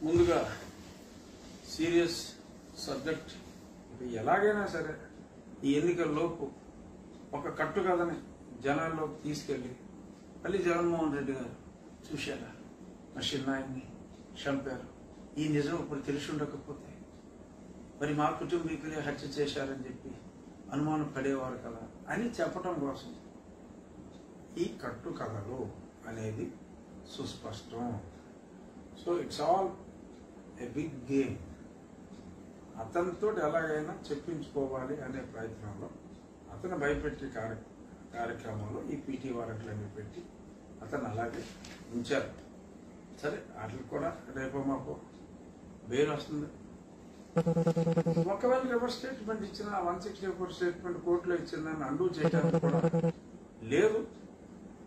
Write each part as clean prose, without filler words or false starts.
ముందుగా serious subject ఇది ఎలాగైనా సరే ఈ ఎన్నికల్లోపు ఒక కట్టు కథని జనాల్లోకి తీసుకెళ్లి మళ్ళీ జగన్మోహన్ రెడ్డి గారు చూశారా మా చిన్నాయన్ని చంపారు, ఈ నిజం ఇప్పుడు తెలిసి ఉండకపోతే మరి మా కుటుంబీకులే హత్య చేశారని చెప్పి అనుమానం పడేవారు కదా అని చెప్పడం కోసం ఈ కట్టు కథలు అనేది సుస్పష్టం. So it's all a big game. అతనితో ఎలాగైనా చెప్పించుకోవాలి అనే ప్రయత్నంలో అతను భయపెట్టి కార్యక్రమంలో ఈ పీటీ వారెంట్లన్నీ పెట్టి అతను అలాగే ఉంచారు. సరే వాటికి కూడా రేపో మాకు బెయిల్ వస్తుంది. ఒకవేళ రివర్స్ స్టేట్మెంట్ ఇచ్చిన 164 స్టేట్మెంట్ కోర్టులో ఇచ్చిందని అండూ చేయడానికి కూడా లేదు.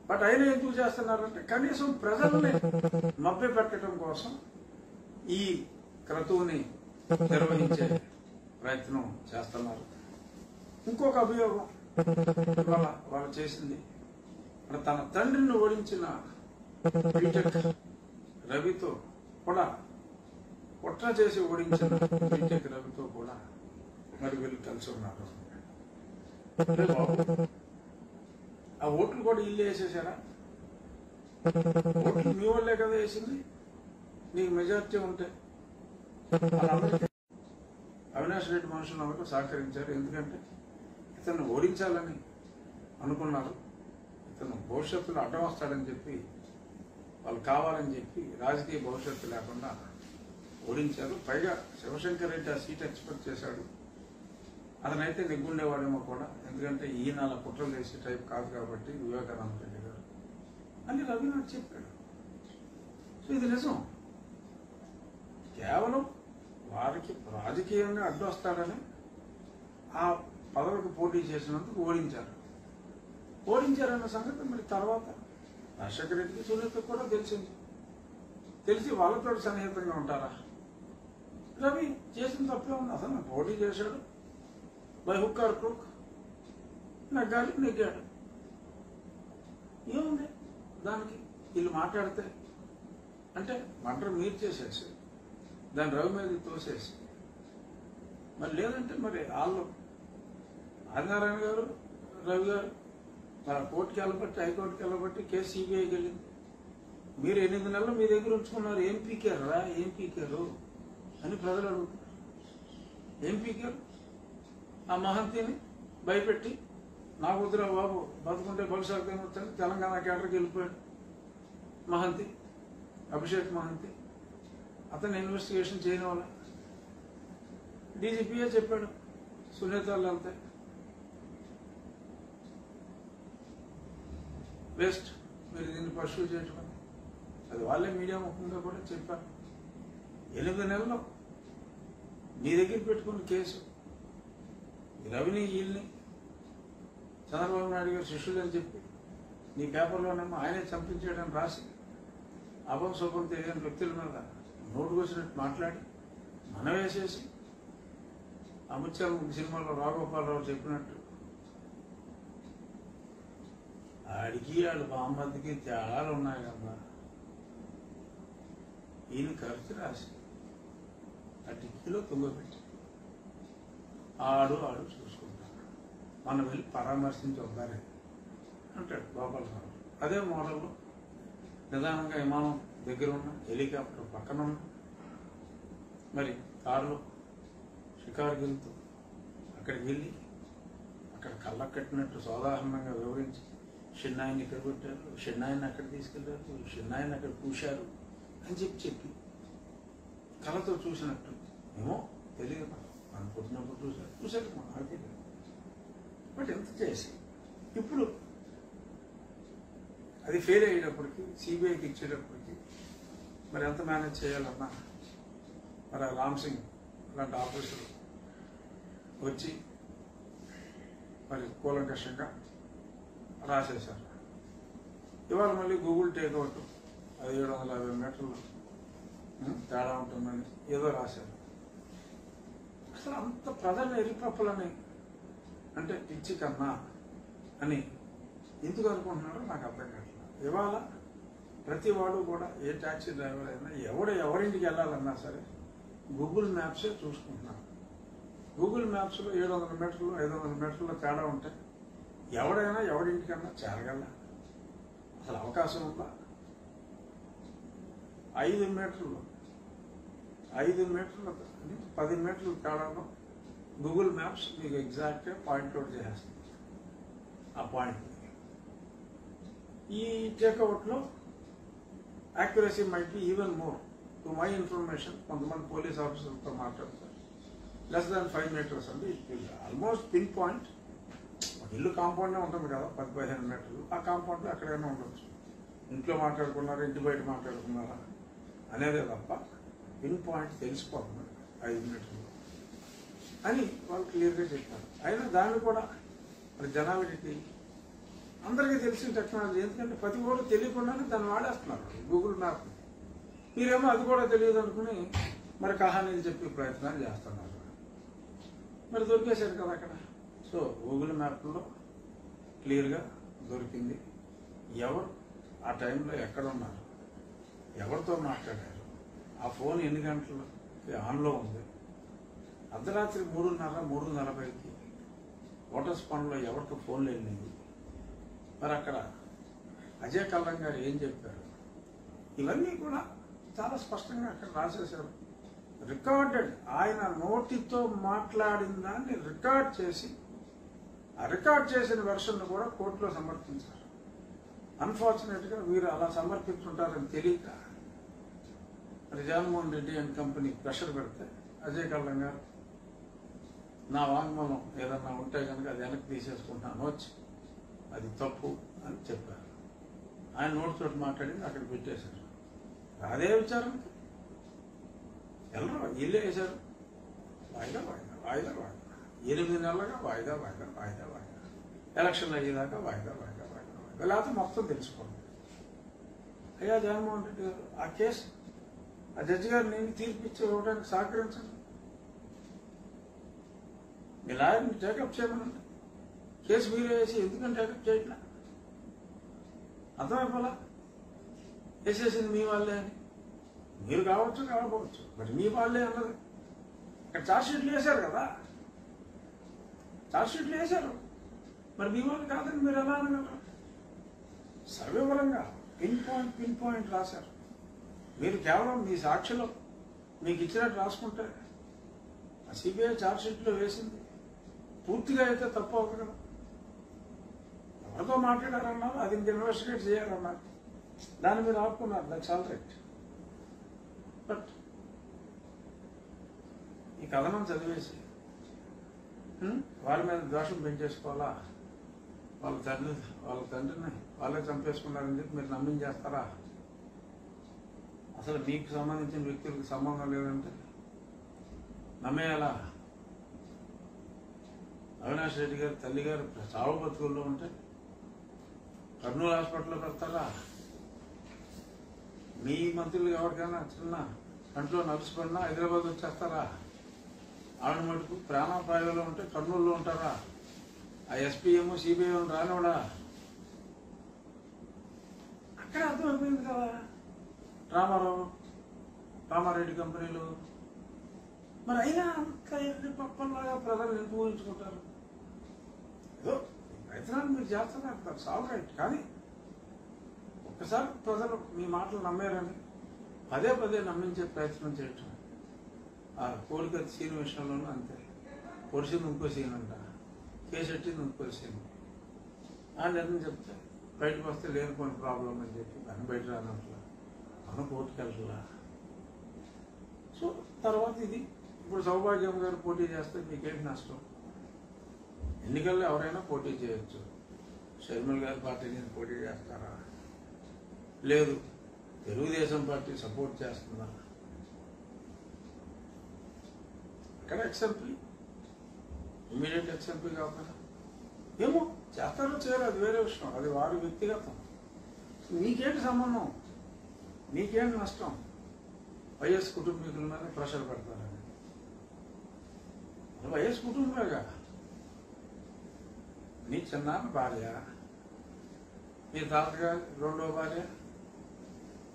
బట్ అయినా ఎందుకు చేస్తున్నారంటే కనీసం ప్రజల్ని మభ్య పెట్టడం కోసం ఈ క్రతువుని నిర్వహించే ప్రయత్నం చేస్తున్నారు. ఇంకొక అభియోగం వాళ్ళు చేసింది తన తండ్రిని ఓడించిన బీటెక్ రవితో కూడా కుట్ర చేసి ఓడించిన బీటెక్ రవితో కూడా మరి వీళ్ళు కలిసి ఉన్నారు. ఆ ఓట్లు కూడా ఇల్లు వేసేసారా? ఓట్లు మీ వాళ్ళే కదా వేసింది. నీకు మెజార్టీ ఉంటే అవినాష్ రెడ్డి మనుషులు అందరూ సహకరించారు. ఎందుకంటే ఇతను ఓడించాలని అనుకున్నారు. ఇతను భవిష్యత్తులో అడ్డం వస్తాడని చెప్పి వాళ్ళు కావాలని చెప్పి రాజకీయ భవిష్యత్తు లేకుండా ఓడించారు. పైగా శివశంకర్ రెడ్డి ఆ సీట్ ఎక్స్పెక్ట్ చేశాడు. అతనైతే నెగ్గుండేవాడేమో కూడా, ఎందుకంటే ఈయన అలా కుట్రలు చేసే టైప్ కాదు కాబట్టి వివేకానంద రెడ్డి గారు అని రవినాథ్ చెప్పాడు. సో ఇది నిజం. కేవలం వారికి రాజకీయంగా అడ్డు వస్తాడని ఆ పదవికి పోటీ చేసినందుకు ఓడించారన్న సంగతి మరి తర్వాత రాజశేఖర రెడ్డికి సునీత కూడా తెలిసింది. తెలిసి వాళ్ళతో సన్నిహితంగా ఉంటారా? రవి చేసిన తప్పే ఉంది. అసలు పోటీ చేశాడు, బై హుక్ ఆర్ క్రూక్ నెగ్గాడు. ఏముంది దానికి? వీళ్ళు మాట్లాడితే అంటే మర్డర్ మీరు చేసేసి దాన్ని రవి మీద తోసేసి మరి లేదంటే మరి వాళ్ళు ఆదినారాయణ గారు రవి గారు మరి కోర్టుకి వెళ్ళబట్టి హైకోర్టుకి వెళ్ళబట్టి కేసు సిబిఐకి వెళ్ళింది. మీరు 8 నెలలు మీ దగ్గర ఉంచుకున్నారు. ఏం పీకారు అని ప్రజలు అడుగుతున్నారు. ఏం పీకారు? ఆ మహంతిని భయపెట్టి నా వద్దురా బాబు బతుకుంటే భవిష్యత్తు ఏమొచ్చని తెలంగాణ కేడర్కి వెళ్ళిపోయాడు మహంతి, అభిషేక్ మహంతి. అతను ఇన్వెస్టిగేషన్ చేయని వాళ్ళ డీజీపీఏ చెప్పాడు సునీత వాళ్ళు అంతే వేస్ట్, మీరు దీన్ని పర్సూ చేయటం. అది వాళ్ళే మీడియా ముఖంగా కూడా చెప్పారు. 8 నెలలు నీ దగ్గర పెట్టుకున్న కేసు రవిని వీళ్ళని చంద్రబాబు నాయుడు గారు శిష్యులు అని చెప్పి నీ పేపర్లోనేమో ఆయనే చంపించాడని రాసి అభం శోభం తెలియని వ్యక్తుల మీద నోటుకు వచ్చినట్టు మాట్లాడి మనం వేసేసి అమిత్షా సినిమాలో రాఘోపాలరావు చెప్పినట్టు ఆడికి ఆడు బామ్మద్దికి తేడాలు ఉన్నాయి కదా. ఈయన ఖర్చు రాసి ఆ టిక్కీలో తుంగపెట్టి ఆడు చూసుకుంటాడు, మనం వెళ్ళి పరామర్శించి వద్దారే అంటాడు గోపాలరావు. అదే మోడల్లో నిదానంగా విమానం దగ్గర ఉన్న హెలికాప్టర్ పక్కన ఉన్న మరి కారులో షికారుకి వెళ్తూ అక్కడికి వెళ్ళి అక్కడ కళ్ళకు కట్టినట్టు సాధారణంగా వివరించి చిన్నాయన్ని ఇక్కడ పెట్టారు, చిన్నాయన్ని అక్కడ తీసుకెళ్లారు, చిన్నాయన్ని అక్కడ పూశారు అని చెప్పి కళతో చూసినట్టు ఏమో తెలియదు. మనం పుట్టినప్పుడు చూశారు నాకు తెలియదు. బట్ ఎంత చేసి ఇప్పుడు అది ఫెయిల్ అయ్యేటప్పటికి సిబిఐకి ఇచ్చేటప్పటికి మరి ఎంత మేనేజ్ చేయాలన్నా మరి రామ్ సింగ్ లాంటి ఆఫీసర్ వచ్చి మరి కూలంకషంగా రాసేశారు. ఇవాళ మళ్ళీ గూగుల్ టేక్అవుట్ 750 మీటర్లు తేడా ఉంటుందని ఏదో రాశారు. అసలు అంత ప్రజల్ని ఎరిపప్పులని అంటే పిచ్చి కన్నా అని ఎందుకు అనుకుంటున్నారో నాకు అర్థం కావట్లేదు. ఇవాళ ప్రతి వాడు కూడా ఏ ట్యాక్సీ డ్రైవర్ అయినా ఎవరింటికి వెళ్ళాలన్నా సరే గూగుల్ మ్యాప్సే చూసుకుంటున్నారు. గూగుల్ మ్యాప్స్లో 700 మీటర్లు 500 మీటర్ల తేడా ఉంటే ఎవడైనా ఎవరింటికన్నా చేరగల అసలు అవకాశం ఉందా? 5 మీటర్లు 10 మీటర్ల తేడాలో గూగుల్ మ్యాప్స్ మీకు ఎగ్జాక్ట్గా పాయింట్అవుట్ చేసేస్తుంది ఆ పాయింట్. ఈ టేక్అవుట్లో accuracy might be even more. To my information కొంతమంది పోలీస్ ఆఫీసర్లతో మాట్లాడతారు, లెస్ దాన్ 5 మీటర్స్ అండి. Almost pin point. ఇల్లు కాంపౌండే ఉంటుంది కదా, 10-15 మీటర్లు. ఆ కాంపౌండ్లో ఎక్కడైనా ఉండొచ్చు. ఇంట్లో మాట్లాడుకున్నారా, ఇంటి బయట మాట్లాడుకున్నారా అనేదే తప్ప పిన్ పాయింట్ తెలిసిపోతుంది 5 మీటర్లు అని వాళ్ళు క్లియర్గా చెప్పారు. అయినా దాన్ని కూడా మరి జనాలకి అందరికీ తెలిసిన టెక్నాలజీ. ఎందుకంటే ప్రతి కూడా తెలియకుండానే దాన్ని వాడేస్తున్నారు గూగుల్ మ్యాప్. మీరేమో అది కూడా తెలియదు అనుకుని మరి కహానీలు చెప్పే ప్రయత్నాలు చేస్తున్నారు. మరి దొరికేశారు కదా అక్కడ. సో గూగుల్ మ్యాప్లో క్లియర్గా దొరికింది ఎవరు ఆ టైంలో ఎక్కడ ఉన్నారు, ఎవరితో మాట్లాడారు, ఆ ఫోన్ ఎన్ని గంటలు ఆన్లో ఉంది, అర్ధరాత్రి 3:30-3:40కి ఓటర్స్ పనులో ఎవరికి ఫోన్లు వెళ్ళింది, మరి అక్కడ అజయ్ కల్లం గారు ఏం చెప్పారు, ఇవన్నీ కూడా చాలా స్పష్టంగా అక్కడ రాసేశారు. రికార్డెడ్. ఆయన నోటితో మాట్లాడిన దాన్ని రికార్డ్ చేసి ఆ రికార్డ్ చేసిన వెర్షన్ కూడా కోర్టులో సమర్పించారు. అన్ఫార్చునేట్గా వీరు అలా సమర్పించుంటారని తెలియక మరి Jaganmohan Reddy and company pressure పెడితే అజయ్ కల్లం గారు నా వాంగ్మూలం ఏదన్నా ఉంటే కనుక అది వెనక్కి తీసేసుకుంటాను వచ్చి అది తప్పు అని చెప్పారు. ఆయన నోటితోటి మాట్లాడింది అక్కడ పెట్టేశారు. అదే విచారం వెళ్ళరు, ఇల్లే వేశారు. వాయిదా 8 నెలలుగా వాయిదా. ఎలక్షన్లు అయ్యేదాకా వాయిదా. లేకపోతే మొత్తం తెలుసుకోండి. అయ్యా జగన్మోహన్ రెడ్డి గారు ఆ కేసు ఆ జడ్జి గారు నేను తీర్పిచ్చి ఇవ్వడానికి సహకరించండి. మీ లాయర్ని టేకప్ చేయమనండి. కేసు మీరే వేసి ఎందుకంటే టేకప్ చేయట్లా? అర్థమైపోలా వేసేసింది మీ వాళ్ళే అని. మీరు కావచ్చు కాకపోవచ్చు, బట్ మీ వాళ్ళే అన్నది. ఇక్కడ ఛార్జ్షీట్లు వేశారు కదా, ఛార్జ్షీట్లు వేశారు. మరి మీ వాళ్ళు కాదని మీరు ఎలా అనగలరు? సవివరంగా పిన్ పాయింట్ రాశారు. మీరు కేవలం మీ సాక్షిలో మీకు ఇచ్చినట్టు రాసుకుంటే ఆ సిబిఐ ఛార్జ్షీట్లో వేసింది పూర్తిగా అయితే తప్పు అవ్వదు కదా. ఎవరితో మాట్లాడారన్నారు, అది ఇంక ఇన్వెస్టిగేట్ చేయాలన్నారు, దాన్ని మీరు ఆపుకున్నారు. That's all right. బట్ ఈ కథనం చదివేసి వారి మీద దోషం పెంచేసుకోవాలా, వాళ్ళ తండ్రిని వాళ్ళే చంపేసుకున్నారని చెప్పి మీరు నమ్మించేస్తారా? అసలు మీకు సంబంధించిన వ్యక్తులకు సంబంధం లేదంటే నమ్మేయాలా? అవినాష్ రెడ్డి గారు తల్లి గారు చావు బతుకుల్లో ఉంటే కర్నూలు హాస్పిటల్లో పెడతారా? మీ మంత్రులు ఎవరికైనా చిన్న కంట్లో నలుసుకున్నా హైదరాబాద్ వచ్చేస్తారా? ఆవిడ మటుకు ప్రాణాపాయంలో ఉంటే కర్నూలులో ఉంటారా? ఆ ఎస్పీఎం సిబిఐ రానివాడా? అక్కడ అర్థమైపోయింది కదా. రామారెడ్డి కంపెనీలు మరి అయినా అంత ఎన్ని పప్పల్లాగా ప్రజలు ఎందుకు ఊహించుకుంటారు? ఏదో ప్రయత్నాలు మీరు చేస్తున్నారు, సాల్ రైట్. కానీ ఒక్కసారి ప్రజలు మీ మాటలు నమ్మారని పదే నమ్మించే ప్రయత్నం చేయటం. ఆ కోరిక సీన్ విషయంలోనూ అంతే. పొడిచింది ఇంకో సీన్ అంట, కేసు ఎట్టింది ఇంకో సీన్. ఆ నిర్ణయం చెప్తే బయటకు వస్తే లేనిపోయిన ప్రాబ్లం అని చెప్పి దాన్ని బయట రానట్లా మనం కోర్టుకు వెళ్ళాలా. సో తర్వాత ఇది ఇప్పుడు సౌభాగ్యం గారు పోటీ చేస్తే మీకేంటి నష్టం? ఎన్నికల్లో ఎవరైనా పోటీ చేయొచ్చు. షర్మిల గారి పార్టీ నుంచి పోటీ చేస్తారా? లేదు తెలుగుదేశం పార్టీ సపోర్ట్ చేస్తుందా? అక్కడ ఎక్స్ఎంపీ ఇమ్మీడియట్ ఎక్స్ఎంపీ కాకుండా ఏమో చేస్తారో చేయరు, అది వేరే విషయం, అది వారి వ్యక్తిగతం. మీకేంటి సంబంధం? మీకేంటి నష్టం? వైఎస్ కుటుంబీకుల మీద ప్రెషర్ పెడతారని. వైఎస్ కుటుంబమేగా. మీ చిన్నాన్న భార్య, మీ తాతగారి రెండో భార్య,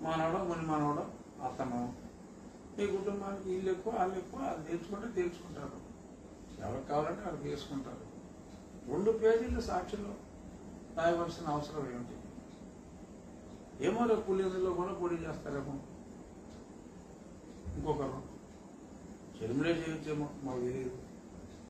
మనవడం ముని మనవడం అతను మీ కుటుంబానికి వీళ్ళు ఎక్కువ వాళ్ళు ఎక్కువ వాళ్ళు తీర్చుకుంటే తీర్చుకుంటారు, ఎవరికి కావాలంటే వాళ్ళు తీసుకుంటారు. 2 పేజీలు సాక్షిలో రాయవలసిన అవసరం ఏమిటి? ఏమో రేపు పులిందులో కూడా పొడి చేస్తారేమో, ఇంకొకరు చెరుములే చేయొచ్చేమో మాకు తెలియదు.